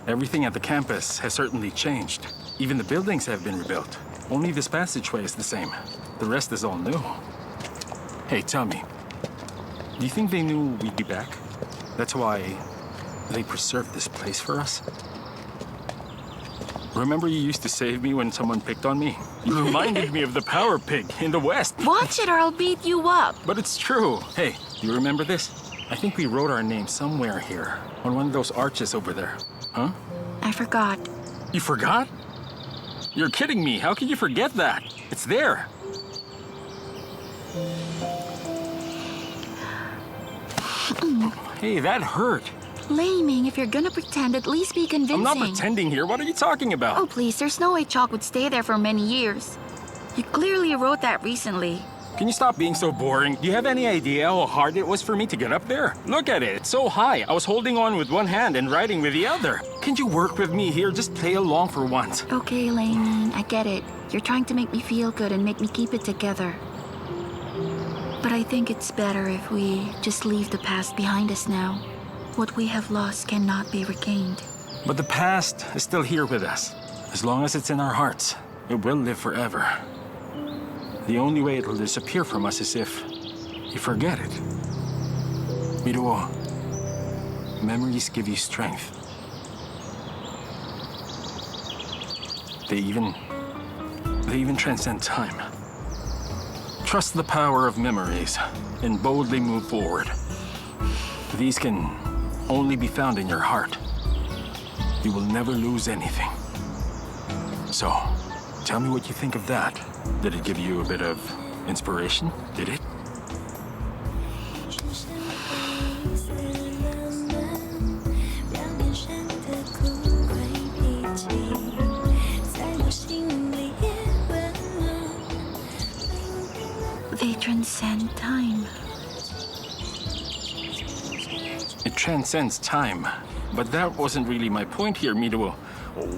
Everything at the campus has certainly changed. Even the buildings have been rebuilt. Only this passageway is the same. The rest is all new. Hey, tell me, do you think they knew we'd be back? That's why they preserved this place for us? Remember you used to save me when someone picked on me? You reminded me of the power pig in the West. Watch it or I'll beat you up. But it's true. Hey, do you remember this? I think we wrote our name somewhere here, on one of those arches over there. Huh? I forgot. You forgot? You're kidding me. How can you forget that? It's there. Hey, that hurt. Laming, if you're gonna pretend, at least be convincing. I'm not pretending here. What are you talking about? Oh, please, there's no way chalk would stay there for many years. You clearly wrote that recently. Can you stop being so boring? Do you have any idea how hard it was for me to get up there? Look at it. It's so high. I was holding on with one hand and writing with the other. Can you work with me here? Just play along for once. Okay, Laming, I get it. You're trying to make me feel good and make me keep it together. But I think it's better if we just leave the past behind us now. What we have lost cannot be regained. But the past is still here with us. As long as it's in our hearts, it will live forever. The only way it'll disappear from us is if you forget it. Miruo, memories give you strength. They even transcend time. Trust the power of memories and boldly move forward. These can only be found in your heart. You will never lose anything. So, tell me what you think of that. Did it give you a bit of inspiration? Did it? They transcend time. It transcends time. But that wasn't really my point here, Miruo.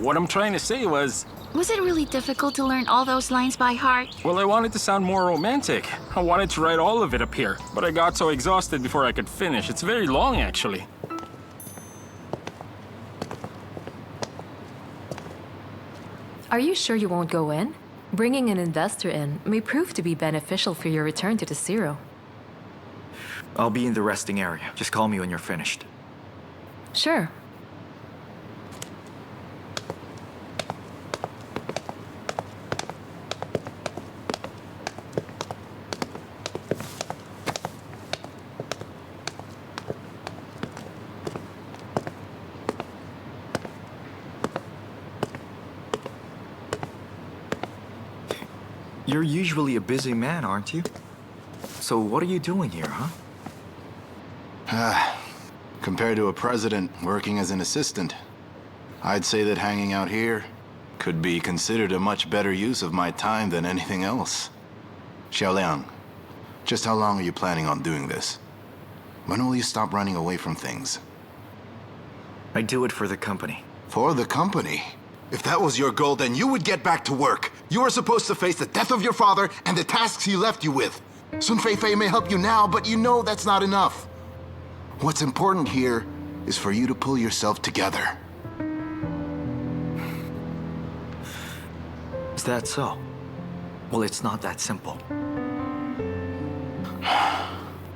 What I'm trying to say was... Was it really difficult to learn all those lines by heart? Well, I wanted to sound more romantic. I wanted to write all of it up here, but I got so exhausted before I could finish. It's very long, actually. Are you sure you won't go in? Bringing an investor in may prove to be beneficial for your return to the Zero. I'll be in the resting area. Just call me when you're finished. Sure. You're usually a busy man, aren't you? So what are you doing here, huh? Compared to a president working as an assistant, I'd say that hanging out here could be considered a much better use of my time than anything else. Xiaoliang, just how long are you planning on doing this? When will you stop running away from things? I do it for the company. For the company? If that was your goal, then you would get back to work. You are supposed to face the death of your father and the tasks he left you with. Sun Feifei may help you now, but you know that's not enough. What's important here is for you to pull yourself together. Is that so? Well, it's not that simple.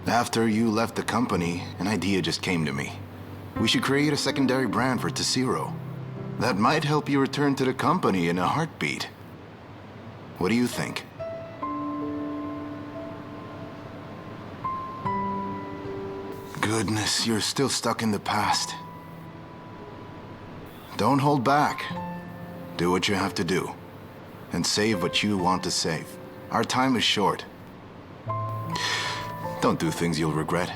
After you left the company, an idea just came to me. We should create a secondary brand for Tessiro. That might help you return to the company in a heartbeat. What do you think? Goodness, you're still stuck in the past. Don't hold back. Do what you have to do. And save what you want to save. Our time is short. Don't do things you'll regret.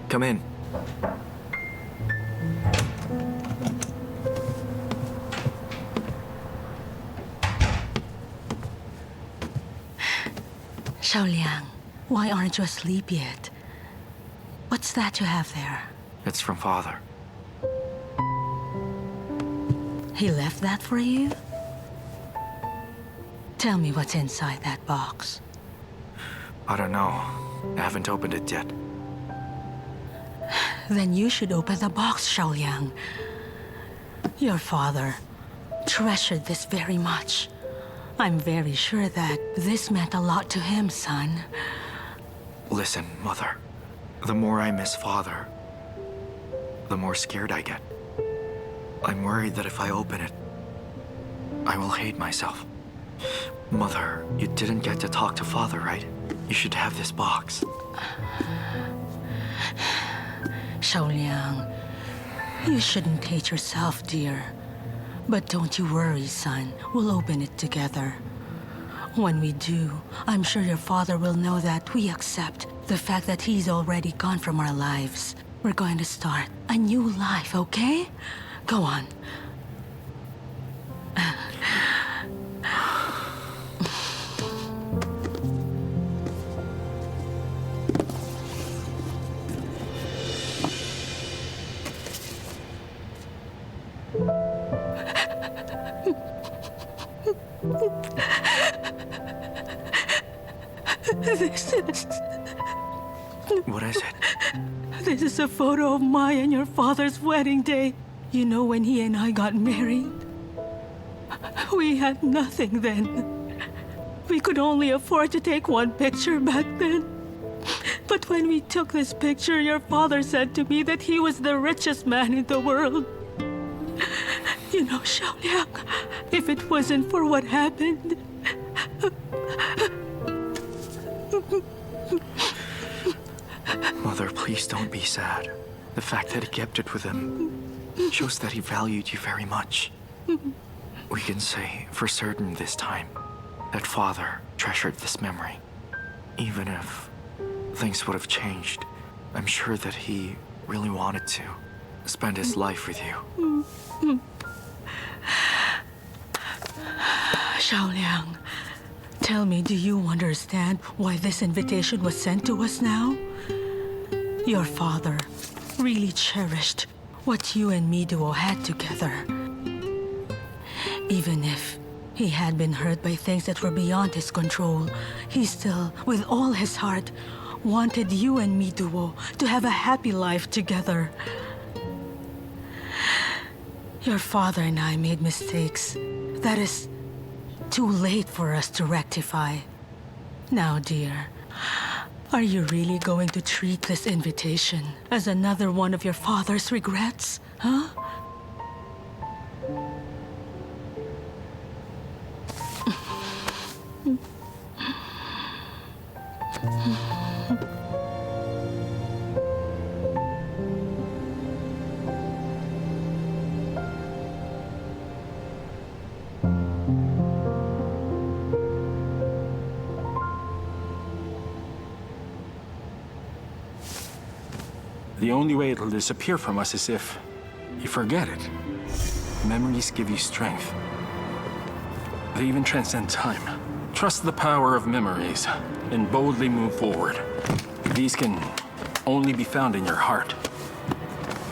Come in. Xiaoliang, why aren't you asleep yet? What's that you have there? It's from Father. He left that for you? Tell me what's inside that box. I don't know. I haven't opened it yet. Then you should open the box, Xiaoliang. Your father treasured this very much. I'm very sure that this meant a lot to him, son. Listen, Mother. The more I miss Father, the more scared I get. I'm worried that if I open it, I will hate myself. Mother, you didn't get to talk to Father, right? You should have this box. Xiaoliang, you shouldn't hate yourself, dear. But don't you worry, son. We'll open it together. When we do, I'm sure your father will know that we accept the fact that he's already gone from our lives. We're going to start a new life, okay? Go on. What is it? This is a photo of my and your father's wedding day. You know when he and I got married? We had nothing then. We could only afford to take one picture back then. But when we took this picture, your father said to me that he was the richest man in the world. You know, Xiaoliang, if it wasn't for what happened... Mother, please don't be sad. The fact that he kept it with him shows that he valued you very much. We can say for certain this time that Father treasured this memory. Even if things would have changed, I'm sure that he really wanted to spend his life with you. Xiaoliang, tell me, do you understand why this invitation was sent to us now? Your father really cherished what you and me duo had together. Even if he had been hurt by things that were beyond his control, he still, with all his heart, wanted you and me duo to have a happy life together. Your father and I made mistakes that is too late for us to rectify. Now, dear, are you really going to treat this invitation as another one of your father's regrets, huh? The only way it'll disappear from us is if you forget it. Memories give you strength. They even transcend time. Trust the power of memories and boldly move forward. These can only be found in your heart.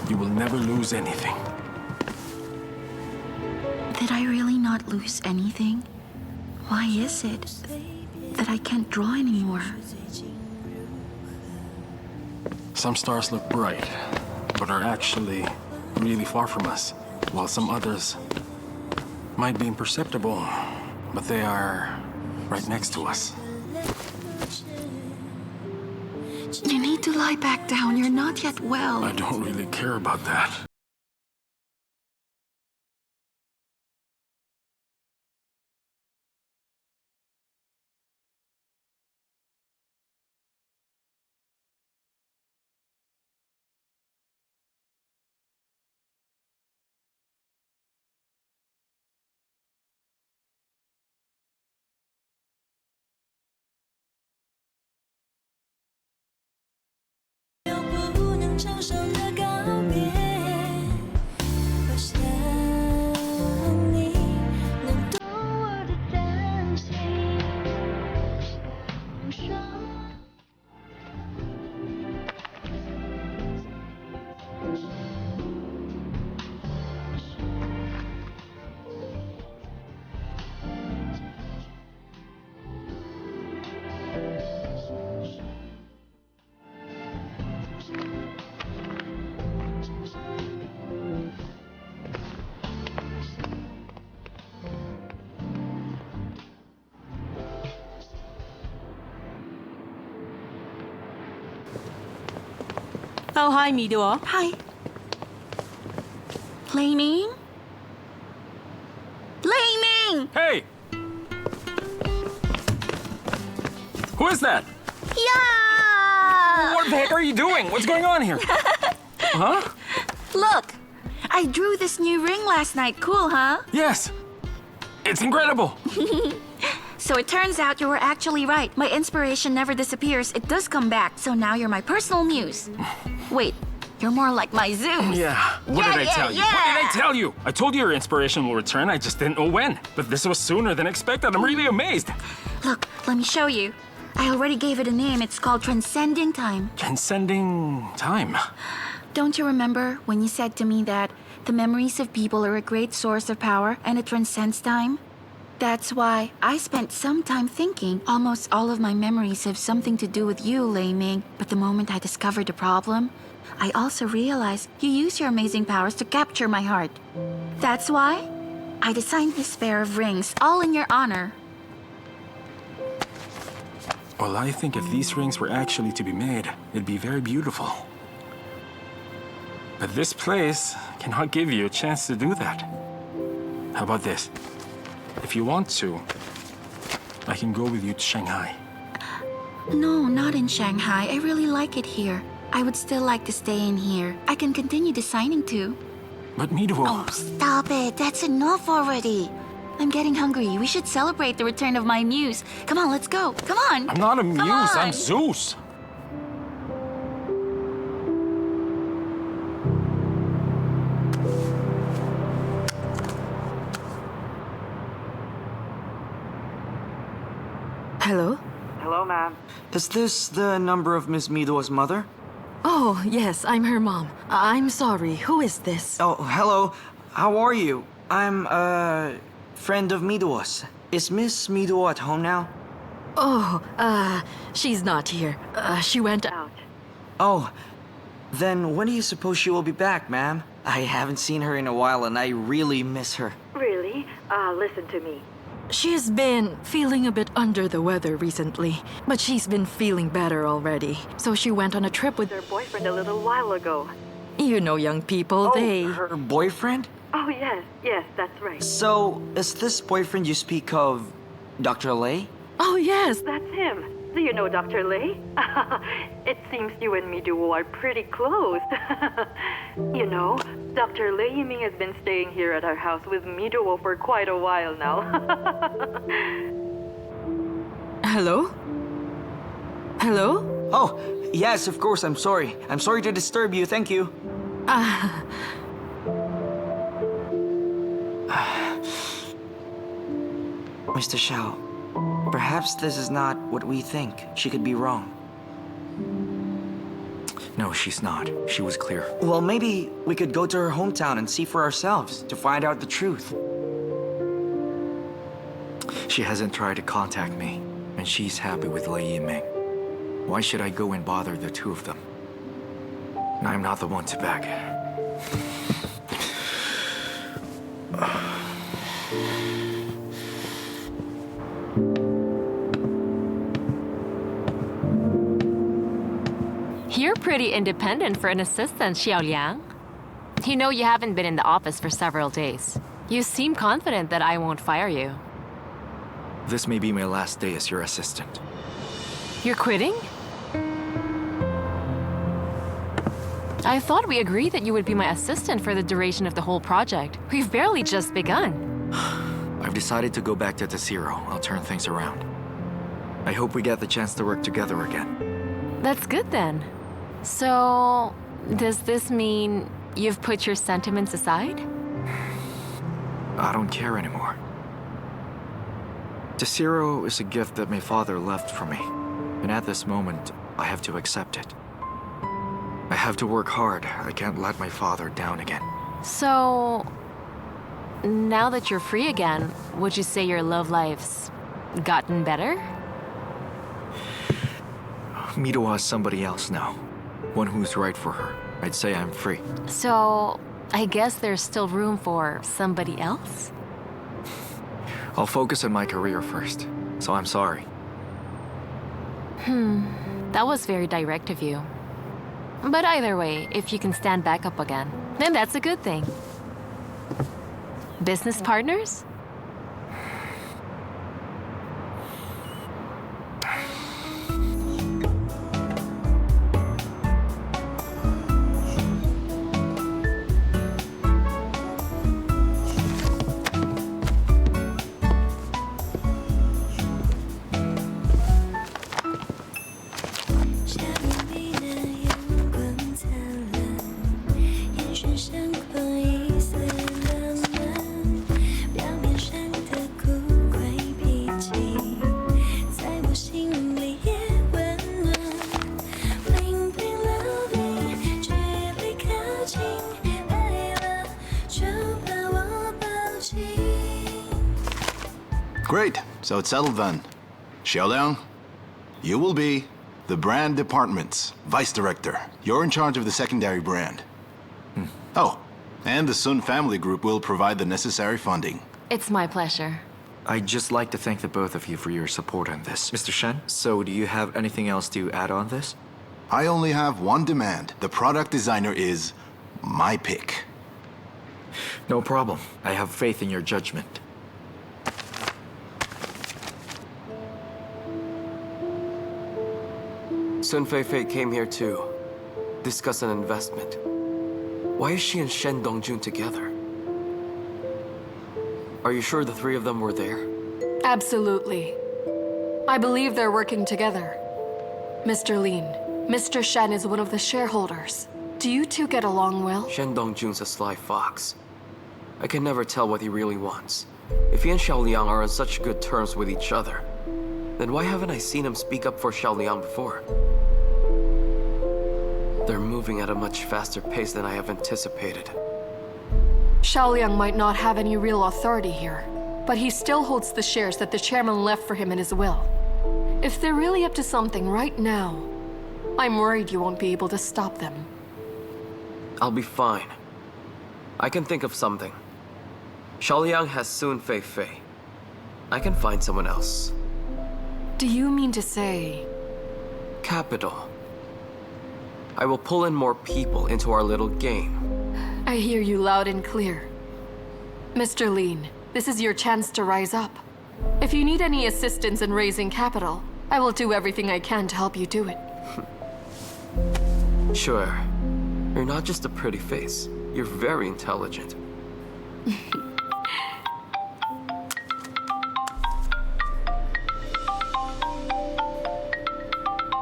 You will never lose anything. Did I really not lose anything? Why is it that I can't draw anymore? Some stars look bright, but are actually really far from us, while some others might be imperceptible, but they are right next to us. You need to lie back down. You're not yet well. I don't really care about that. Oh, hi, Miduo. Hi. Laning? Laning! Hey! Who is that? Yeah! What the heck are you doing? What's going on here? Huh? Look, I drew this new ring last night. Cool, huh? Yes. It's incredible. So it turns out you were actually right. My inspiration never disappears. It does come back. So now you're my personal muse. Wait, you're more like my Zeus. Yeah. What Yeah, did I tell you? What yeah. did I tell you? I told you your inspiration will return. I just didn't know when. But this was sooner than expected. I'm really amazed. Look, let me show you. I already gave it a name. It's called Transcending Time. Transcending time. Don't you remember when you said to me that the memories of people are a great source of power and it transcends time? That's why I spent some time thinking almost all of my memories have something to do with you, Lei Ming. But the moment I discovered the problem, I also realized you use your amazing powers to capture my heart. That's why I designed this pair of rings, all in your honor. Well, I think if these rings were actually to be made, it'd be very beautiful. But this place cannot give you a chance to do that. How about this? If you want to, I can go with you to Shanghai. No, not in Shanghai. I really like it here. I would still like to stay in here. I can continue designing too. But Miduo... Oh, stop it. That's enough already. I'm getting hungry. We should celebrate the return of my muse. Come on, let's go. Come on. I'm not a muse, I'm on. Zeus. Hello? Hello, ma'am. Is this the number of Miss Miduo's mother? Oh, yes, I'm her mom. I'm sorry. Who is this? Oh, hello. How are you? I'm a friend of Miduo's. Is Miss Miduo at home now? Oh, she's not here. She went out. Oh, then when do you suppose she will be back, ma'am? I haven't seen her in a while and I really miss her. Really? Listen to me. She's been feeling a bit under the weather recently, but she's been feeling better already. So she went on a trip with her boyfriend a little while ago. You know young people, they... Her boyfriend? Oh, yes, that's right. So, is this boyfriend you speak of Dr. Lei? Oh, yes, that's him. Do you know Dr. Lei? It seems you and Miduo are pretty close. You know, Dr. Lei Yiming has been staying here at our house with Miduo for quite a while now. Hello? Hello? Oh, yes, of course, I'm sorry. I'm sorry to disturb you, thank you. Mr. Xiao, perhaps this is not what we think. She could be wrong. No, she's not. She was clear. Well, maybe we could go to her hometown and see for ourselves to find out the truth. She hasn't tried to contact me, and she's happy with Lei Yiming. Why should I go and bother the two of them? I'm not the one to beg. You're pretty independent for an assistant, Xiaoliang. You know you haven't been in the office for several days. You seem confident that I won't fire you. This may be my last day as your assistant. You're quitting? I thought we agreed that you would be my assistant for the duration of the whole project. We've barely just begun. I've decided to go back to Zero. I'll turn things around. I hope we get the chance to work together again. That's good then. So, does this mean you've put your sentiments aside? I don't care anymore. Zero is a gift that my father left for me. And at this moment, I have to accept it. I have to work hard. I can't let my father down again. So, now that you're free again, would you say your love life's gotten better? Miduo has somebody else now. One who's right for her. I'd say I'm free. So, I guess there's still room for somebody else? I'll focus on my career first. So I'm sorry. That was very direct of you. But either way, if you can stand back up again, then that's a good thing. Business partners? Great, so it's settled then. Xiaoliang, you will be the brand department's vice director. You're in charge of the secondary brand. Oh, and the Sun family group will provide the necessary funding. It's my pleasure. I'd just like to thank the both of you for your support on this. Mr. Shen, so do you have anything else to add on this? I only have one demand. The product designer is my pick. No problem. I have faith in your judgment. Sun Fei came here to discuss an investment. Why is she and Shen Dongjun together? Are you sure the three of them were there? Absolutely. I believe they're working together. Mr. Lin, Mr. Shen is one of the shareholders. Do you two get along well? Shen Dongjun's a sly fox. I can never tell what he really wants. If he and Xiaoliang are on such good terms with each other, then why haven't I seen him speak up for Xiaoliang before? They're moving at a much faster pace than I have anticipated. Xiaoliang might not have any real authority here, but he still holds the shares that the chairman left for him in his will. If they're really up to something right now, I'm worried you won't be able to stop them. I'll be fine. I can think of something. Xiaoliang has Sun Fei. I can find someone else. Do you mean to say... Capital. I will pull in more people into our little game. I hear you loud and clear. Mr. Lin, this is your chance to rise up. If you need any assistance in raising capital, I will do everything I can to help you do it. Sure. You're not just a pretty face. You're very intelligent.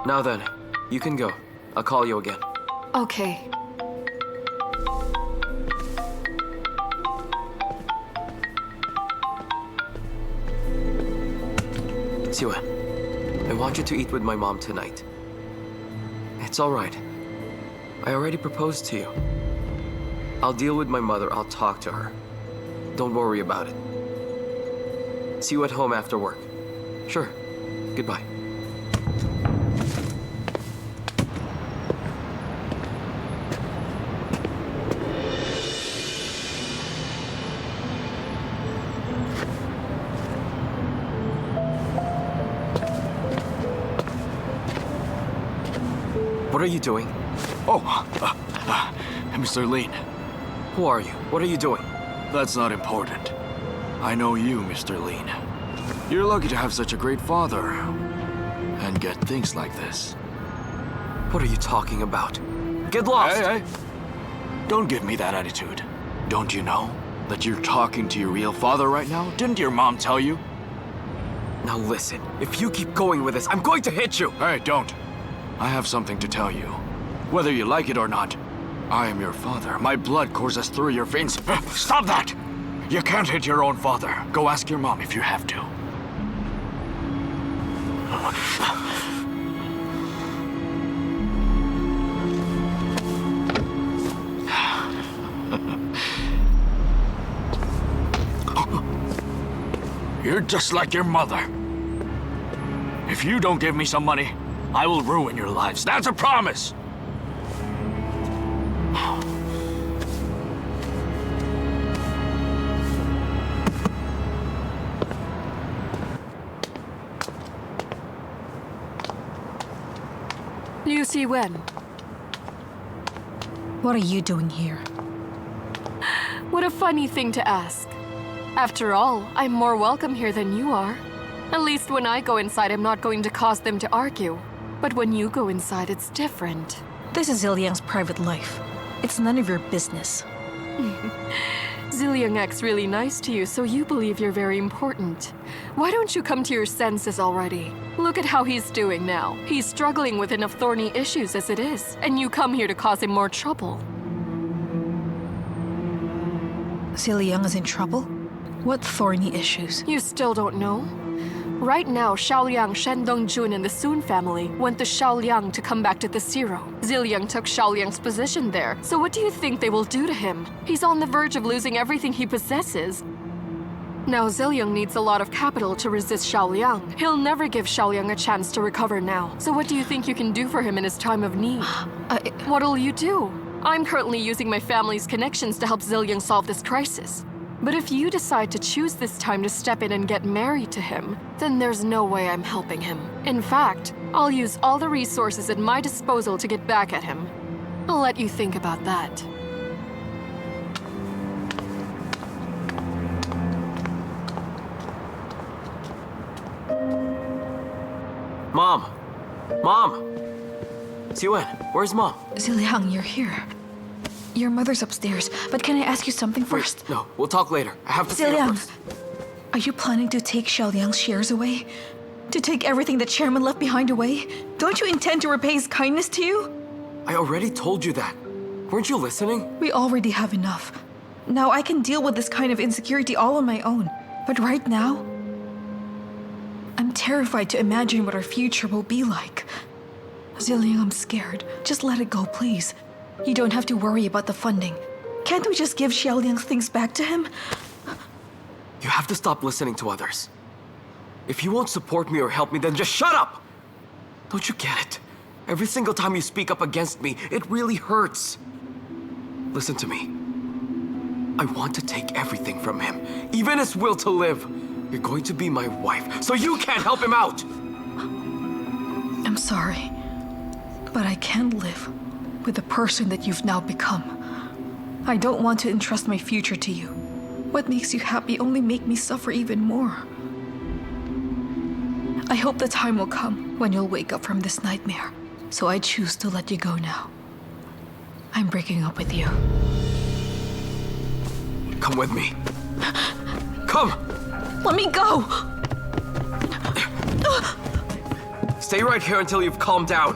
Now then, you can go. I'll call you again. Okay. Siwen, I want you to eat with my mom tonight. It's all right. I already proposed to you. I'll deal with my mother. I'll talk to her. Don't worry about it. See you at home after work. Sure. Goodbye. What are you doing? Mr. Lin. Who are you? What are you doing? That's not important. I know you, Mr. Lin. You're lucky to have such a great father and get things like this. What are you talking about? Get lost! Hey! Don't give me that attitude. Don't you know that you're talking to your real father right now? Didn't your mom tell you? Now listen, if you keep going with this, I'm going to hit you! Hey, don't. I have something to tell you. Whether you like it or not, I am your father. My blood courses through your veins. Stop that! You can't hit your own father. Go ask your mom if you have to. You're just like your mother. If you don't give me some money, I will ruin your lives. That's a promise! Liu Siwen, What are you doing here? What a funny thing to ask. After all, I'm more welcome here than you are. At least when I go inside, I'm not going to cause them to argue. But when you go inside, it's different. This is Ziliang's private life. It's none of your business. Ziliang acts really nice to you, so you believe you're very important. Why don't you come to your senses already? Look at how he's doing now. He's struggling with enough thorny issues as it is, and you come here to cause him more trouble. Ziliang is in trouble? What thorny issues? You still don't know? Right now, Xiaoliang, Shendong-jun, and the Soon family went to Xiaoliang to come back to the Zero. Ziliang took Xiaoliang's position there, so what do you think they will do to him? He's on the verge of losing everything he possesses. Now Ziliang needs a lot of capital to resist Xiaoliang. He'll never give Xiaoliang a chance to recover now. So what do you think you can do for him in his time of need? What'll you do? I'm currently using my family's connections to help Ziliang solve this crisis. But if you decide to choose this time to step in and get married to him, then there's no way I'm helping him. In fact, I'll use all the resources at my disposal to get back at him. I'll let you think about that. Mom! Mom! Siwen, where's Mom? Ziliang, you're here. Your mother's upstairs, but can I ask you something first? Wait, no, we'll talk later. I have to see her Ziliang, first. are you planning to take Xiaoliang's shares away? To take everything the chairman left behind away? Don't you intend to repay his kindness to you? I already told you that. Weren't you listening? We already have enough. Now I can deal with this kind of insecurity all on my own. But right now, I'm terrified to imagine what our future will be like. Ziliang, I'm scared. Just let it go, please. You don't have to worry about the funding. Can't we just give Xiaoliang's things back to him? You have to stop listening to others. If you won't support me or help me, then just shut up! Don't you get it? Every single time you speak up against me, it really hurts. Listen to me. I want to take everything from him, even his will to live. You're going to be my wife, so you can't help him out! I'm sorry, but I can't live with the person that you've now become. I don't want to entrust my future to you. What makes you happy only make me suffer even more. I hope the time will come when you'll wake up from this nightmare, so I choose to let you go now. I'm breaking up with you. Come with me. Come! Let me go! Stay right here until you've calmed down.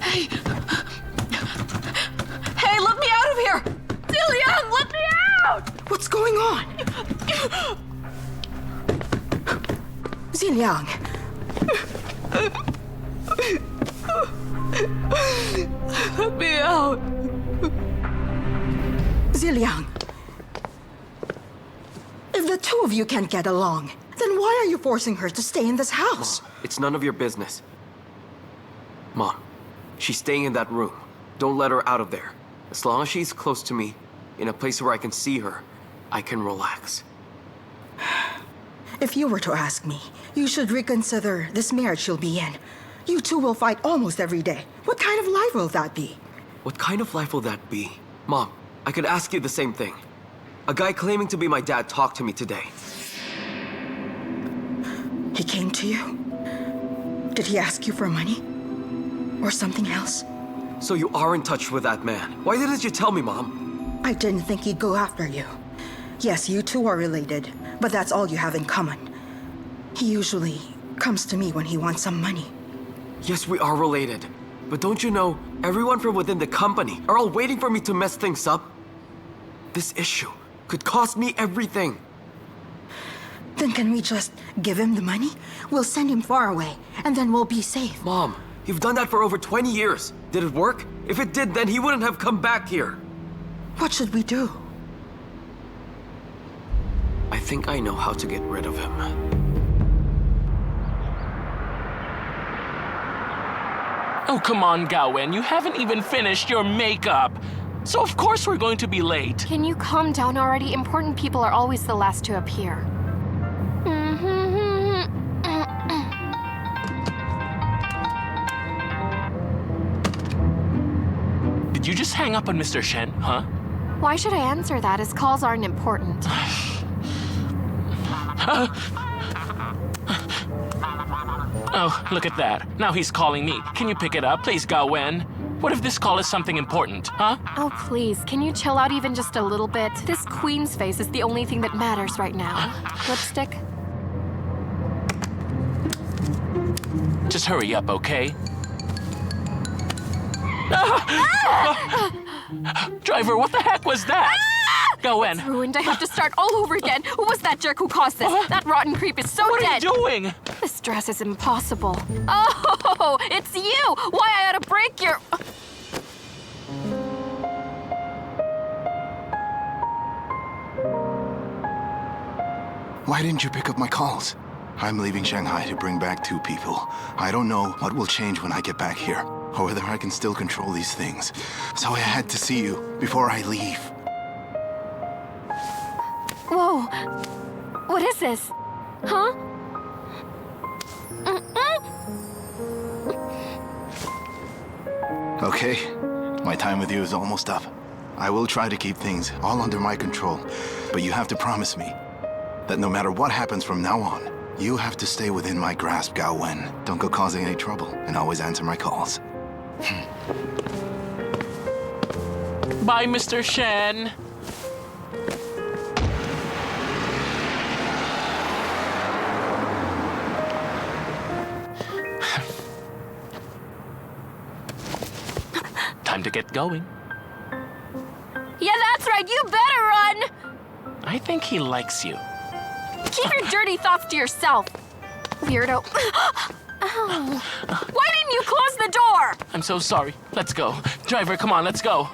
Hey! Hey, let me out of here! Ziliang, let me out! What's going on? Ziliang. Let me out! Ziliang. If the two of you can't get along, then why are you forcing her to stay in this house? Mom, it's none of your business. Mom, she's staying in that room. Don't let her out of there. As long as she's close to me, in a place where I can see her, I can relax. If you were to ask me, you should reconsider this marriage you'll be in. You two will fight almost every day. What kind of life will that be? What kind of life will that be? Mom, I could ask you the same thing. A guy claiming to be my dad talked to me today. He came to you? Did he ask you for money? Or something else? So you are in touch with that man. Why didn't you tell me, Mom? I didn't think he'd go after you. Yes, you two are related, but that's all you have in common. He usually comes to me when he wants some money. Yes, we are related. But don't you know, everyone from within the company are all waiting for me to mess things up? This issue could cost me everything. Then can we just give him the money? We'll send him far away, and then we'll be safe. Mom, you've done that for over 20 years. Did it work? If it did, then he wouldn't have come back here. What should we do? I think I know how to get rid of him. Oh, come on, Gawen. You haven't even finished your makeup. So of course we're going to be late. Can you calm down already? Important people are always the last to appear. just hang up on Mr. Shen, huh? Why should I answer that? His calls aren't important. Oh, look at that. Now he's calling me. Can you pick it up, please, Gawen? What if this call is something important, huh? Oh, please, can you chill out even just a little bit? This queen's face is the only thing that matters right now. Lipstick? Just hurry up, okay? Driver, what the heck was that? Gawen. It's ruined. I have to start all over again. Who was that jerk who caused this? That rotten creep is so What dead. are you doing? This dress is impossible. Oh, it's you! Why I ought to break your... Why didn't you pick up my calls? I'm leaving Shanghai to bring back 2 people. I don't know what will change when I get back here, or whether I can still control these things. So I had to see you before I leave. Whoa. What is this? Huh? Okay, my time with you is almost up. I will try to keep things all under my control, but you have to promise me that no matter what happens from now on, you have to stay within my grasp, Gawen. Don't go causing any trouble, and always answer my calls. Bye, Mr. Shen. Time to get going. Yeah, that's right. You better run. I think he likes you. Keep your dirty thoughts to yourself. Weirdo. Ow. Why didn't you close the door? I'm so sorry. Let's go. Driver, come on, let's go.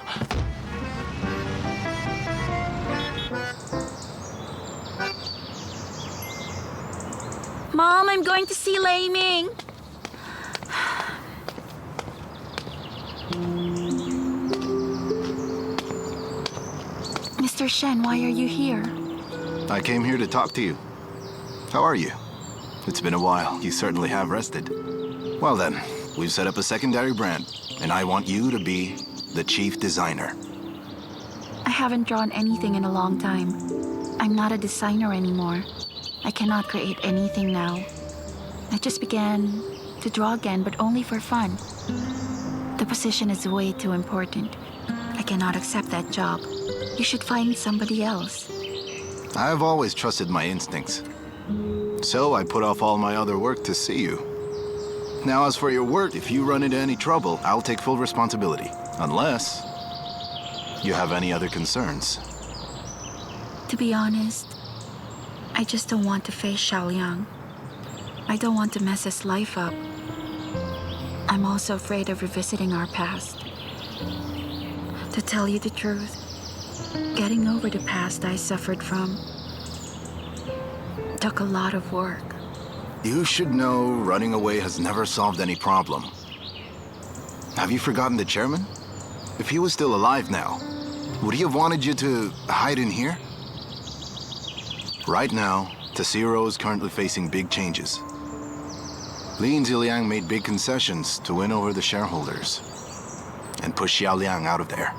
Mom, I'm going to see Lei Ming. Mr. Shen, why are you here? I came here to talk to you. How are you? It's been a while. You certainly have rested. Well then, we've set up a secondary brand, and I want you to be the chief designer. I haven't drawn anything in a long time. I'm not a designer anymore. I cannot create anything now. I just began to draw again, but only for fun. The position is way too important. I cannot accept that job. You should find somebody else. I've always trusted my instincts. So I put off all my other work to see you. Now, as for your work, if you run into any trouble, I'll take full responsibility. Unless you have any other concerns. To be honest, I just don't want to face Xiaoliang. I don't want to mess his life up. I'm also afraid of revisiting our past. To tell you the truth, getting over the past I suffered from took a lot of work. You should know running away has never solved any problem. Have you forgotten the chairman? If he was still alive now, would he have wanted you to hide in here? Right now, Tassiro is currently facing big changes. Li and Ziliang made big concessions to win over the shareholders and push Xiaoliang out of there.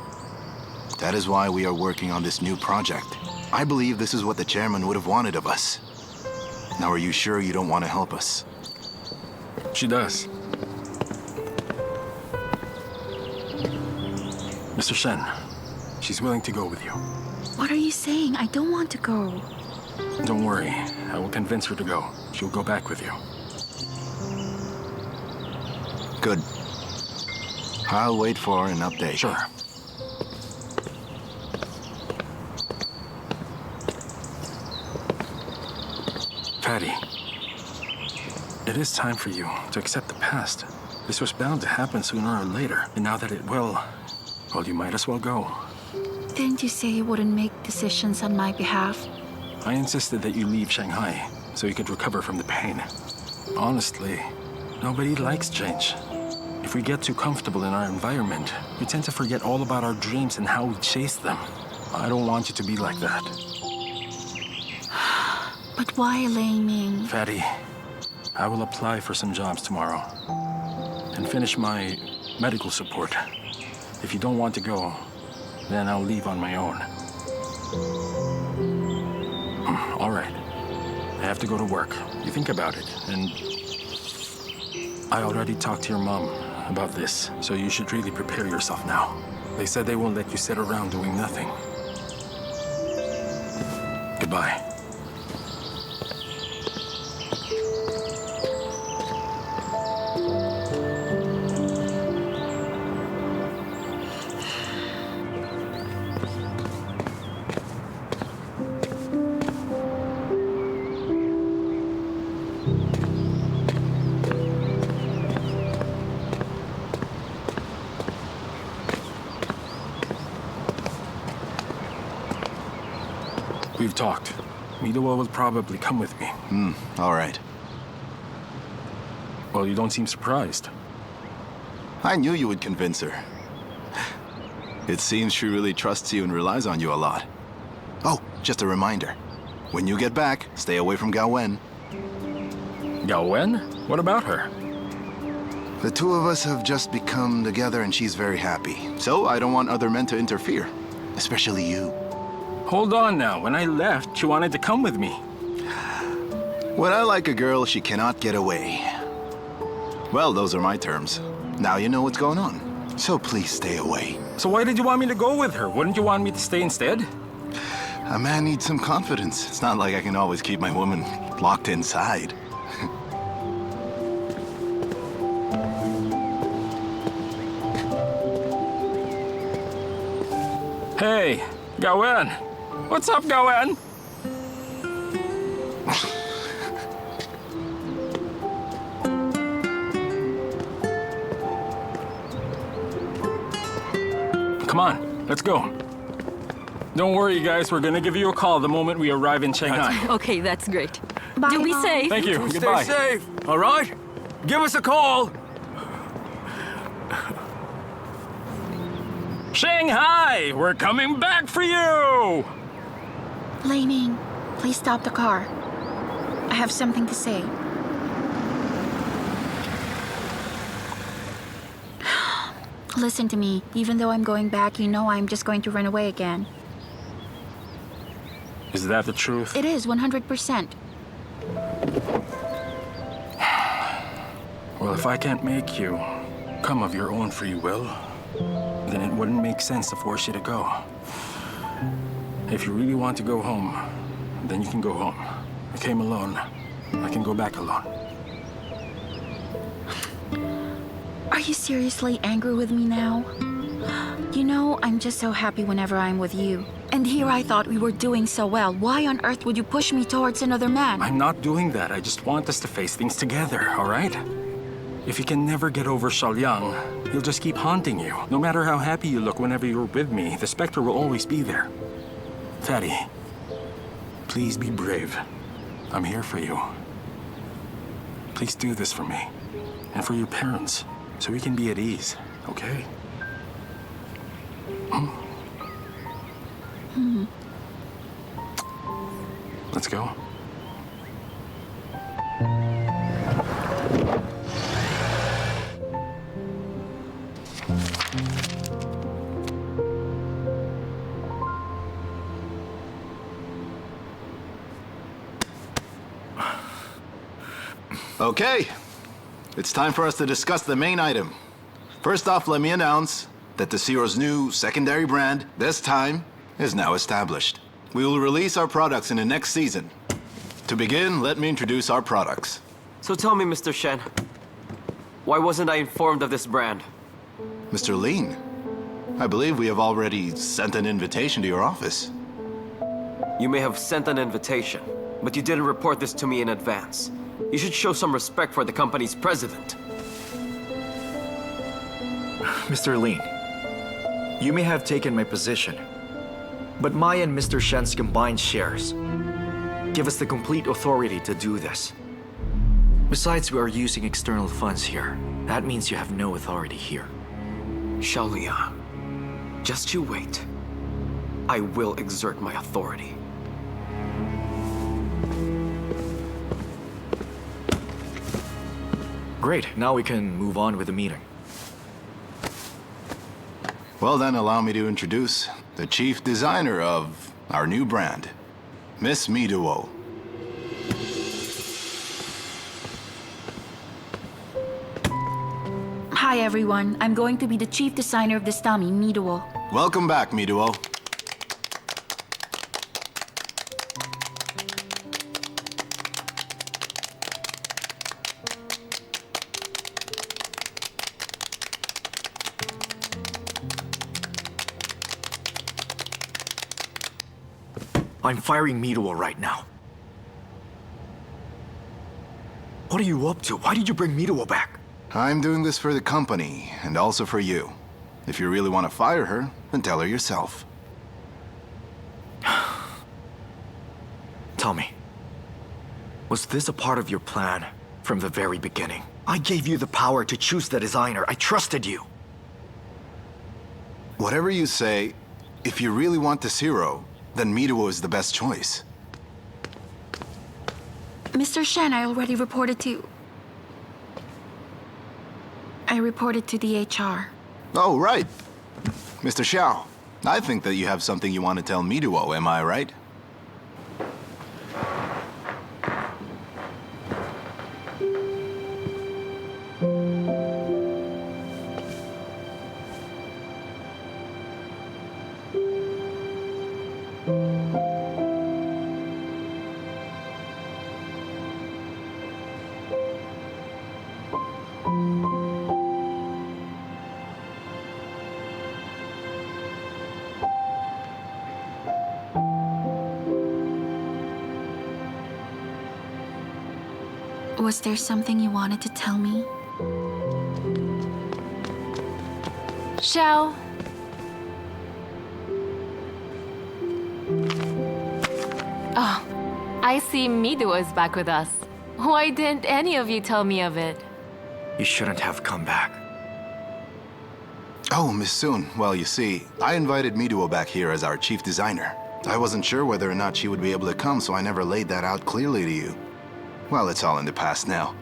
That is why we are working on this new project. I believe this is what the chairman would have wanted of us. Now, are you sure you don't want to help us? She does. Mr. Shen, she's willing to go with you. What are you saying? I don't want to go. Don't worry. I will convince her to go. She'll go back with you. Good. I'll wait for an update. Sure. Patty, it is time for you to accept the past. This was bound to happen sooner or later, and now that it will, well, you might as well go. Didn't you say you wouldn't make decisions on my behalf? I insisted that you leave Shanghai so you could recover from the pain. Honestly, nobody likes change. If we get too comfortable in our environment, we tend to forget all about our dreams and how we chase them. I don't want you to be like that. But why, Lei Ming? Fatty, I will apply for some jobs tomorrow and finish my medical support. If you don't want to go, then I'll leave on my own. All right. I have to go to work. You think about it, and I already talked to your mom about this, so you should really prepare yourself now. They said they won't let you sit around doing nothing. Goodbye. We've talked. Midua will probably come with me. All right. Well, you don't seem surprised. I knew you would convince her. It seems she really trusts you and relies on you a lot. Oh, just a reminder. When you get back, stay away from Gawen. Gawen? What about her? The two of us have just become together and she's very happy. So I don't want other men to interfere. Especially you. Hold on now. When I left, she wanted to come with me. When I like a girl, she cannot get away. Well, those are my terms. Now you know what's going on. So please stay away. So why did you want me to go with her? Wouldn't you want me to stay instead? A man needs some confidence. It's not like I can always keep my woman locked inside. Hey, Gawen. What's up, Gawen? Come on, let's go. Don't worry, guys. We're gonna give you a call the moment we arrive in Shanghai. Okay, that's great. Bye, Do be Mom. safe. Thank you. Stay Goodbye. safe, all right? Give us a call. Shanghai! We're coming back for you! Leining, please stop the car. I have something to say. Listen to me. Even though I'm going back, you know I'm just going to run away again. Is that the truth? It is, 100%. Well, if I can't make you come of your own free will, then it wouldn't make sense to force you to go. If you really want to go home, then you can go home. I came alone. I can go back alone. Are you seriously angry with me now? You know, I'm just so happy whenever I'm with you. And here I thought we were doing so well. Why on earth would you push me towards another man? I'm not doing that. I just want us to face things together, all right? If you can never get over Xiaoliang, he'll just keep haunting you. No matter how happy you look whenever you're with me, the specter will always be there. Fatty, please be brave. I'm here for you. Please do this for me. And for your parents, so we can be at ease, okay? Let's go. Okay. It's time for us to discuss the main item. First off, let me announce that the Zero's new secondary brand, this time, is now established. We will release our products in the next season. To begin, let me introduce our products. So tell me, Mr. Shen, why wasn't I informed of this brand? Mr. Lin, I believe we have already sent an invitation to your office. You may have sent an invitation, but you didn't report this to me in advance. You should show some respect for the company's president. Mr. Lin, you may have taken my position, but my and Mr. Shen's combined shares give us the complete authority to do this. Besides, we are using external funds here. That means you have no authority here. Xiaoliang, just you wait. I will exert my authority. Great, now we can move on with the meeting. Well then, allow me to introduce the chief designer of our new brand, Miss Miduo. Hi everyone, I'm going to be the chief designer of this dummy, Miduo. Welcome back, Miduo. I'm firing Miduo right now. What are you up to? Why did you bring Miduo back? I'm doing this for the company, and also for you. If you really want to fire her, then tell her yourself. Tell me, was this a part of your plan from the very beginning? I gave you the power to choose the designer. I trusted you. Whatever you say, if you really want this hero, then Miduo is the best choice. Mr. Shen, I already reported to... I reported to the HR. Oh, right. Mr. Xiao, I think that you have something you want to tell Miduo, am I right? Was there something you wanted to tell me? Xiao. Oh, I see Miduo is back with us. Why didn't any of you tell me of it? You shouldn't have come back. Oh, Miss Soon. Well, you see, I invited Miduo back here as our chief designer. I wasn't sure whether or not she would be able to come, so I never laid that out clearly to you. Well, it's all in the past now.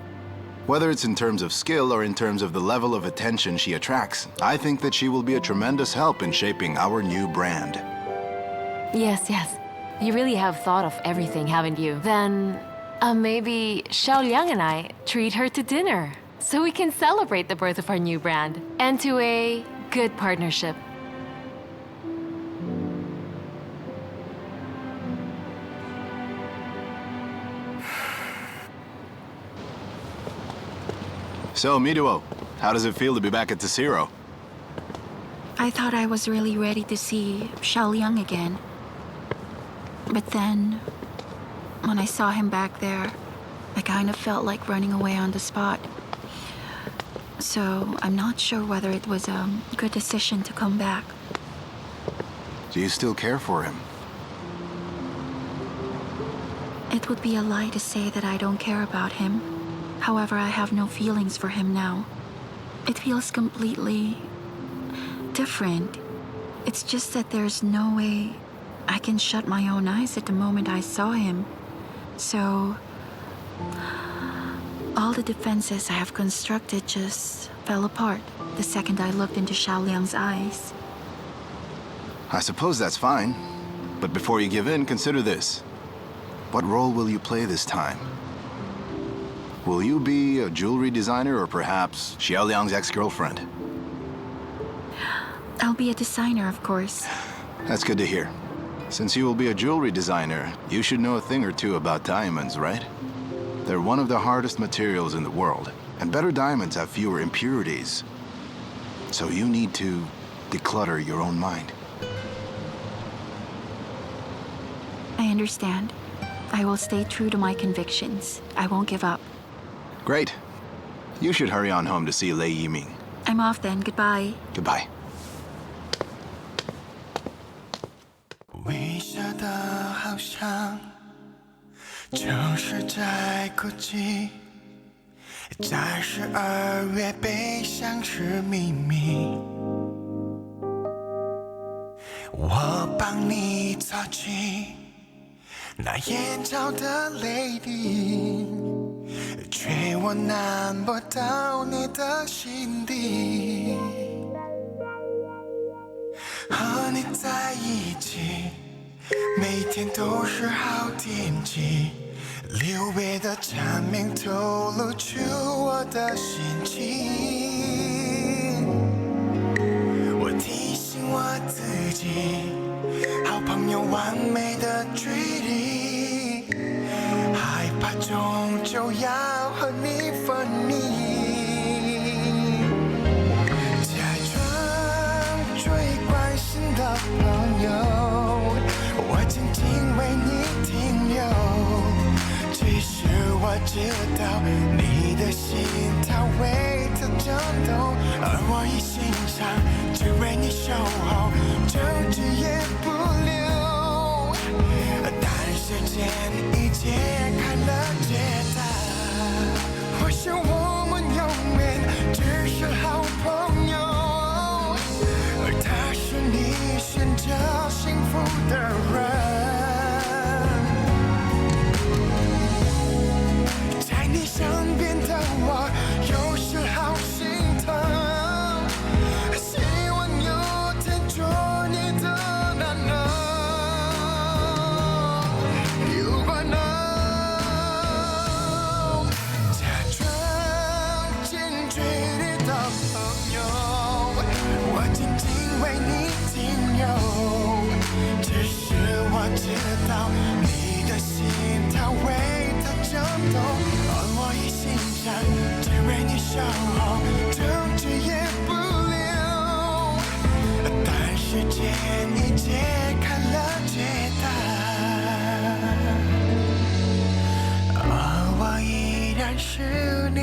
Whether it's in terms of skill or in terms of the level of attention she attracts, I think that she will be a tremendous help in shaping our new brand. Yes, yes. You really have thought of everything, haven't you? Then, maybe Xiaoliang and I treat her to dinner, so we can celebrate the birth of our new brand, and to a good partnership. So, Miduo, how does it feel to be back at T0? I thought I was really ready to see Xiaoliang again. But then, when I saw him back there, I kind of felt like running away on the spot. So, I'm not sure whether it was a good decision to come back. Do you still care for him? It would be a lie to say that I don't care about him. However, I have no feelings for him now. It feels completely different. It's just that there's no way I can shut my own eyes at the moment I saw him. So, all the defenses I have constructed just fell apart the second I looked into Xiaoliang's eyes. I suppose that's fine. But before you give in, consider this. What role will you play this time? Will you be a jewelry designer or perhaps Xiaoliang's ex-girlfriend? I'll be a designer, of course. That's good to hear. Since you will be a jewelry designer, you should know a thing or two about diamonds, right? They're one of the hardest materials in the world, and better diamonds have fewer impurities. So you need to declutter your own mind. I understand. I will stay true to my convictions. I won't give up. Great. You should hurry on home to see Lei Yiming. I'm off then. Goodbye. Goodbye. 微笑的好像就是在哭泣，在12月悲伤是秘密。我帮你擦去那眼角的泪滴，却我难不到你的心底。和你在一起，每天都是好天气。留别的蝉鸣透露出我的心情。我提醒我自己，好朋友完美的距离，害怕终究要和你分离。的朋友，我静静为你停留。其实我知道你的心它为它颤抖，而我一心想只为你守候，争执也不留。但时间已揭开了解答，或许我们永远只是好朋友。他是你选择幸福的人，在你身边的我有时好心疼，希望有天做你的男人。如果能假装近距离的朋友，我静静为你停留，只是我知道你的心它为它颤抖，而我一心想只为你守候，争执也不留。但时间已揭开了解答，而我依然是你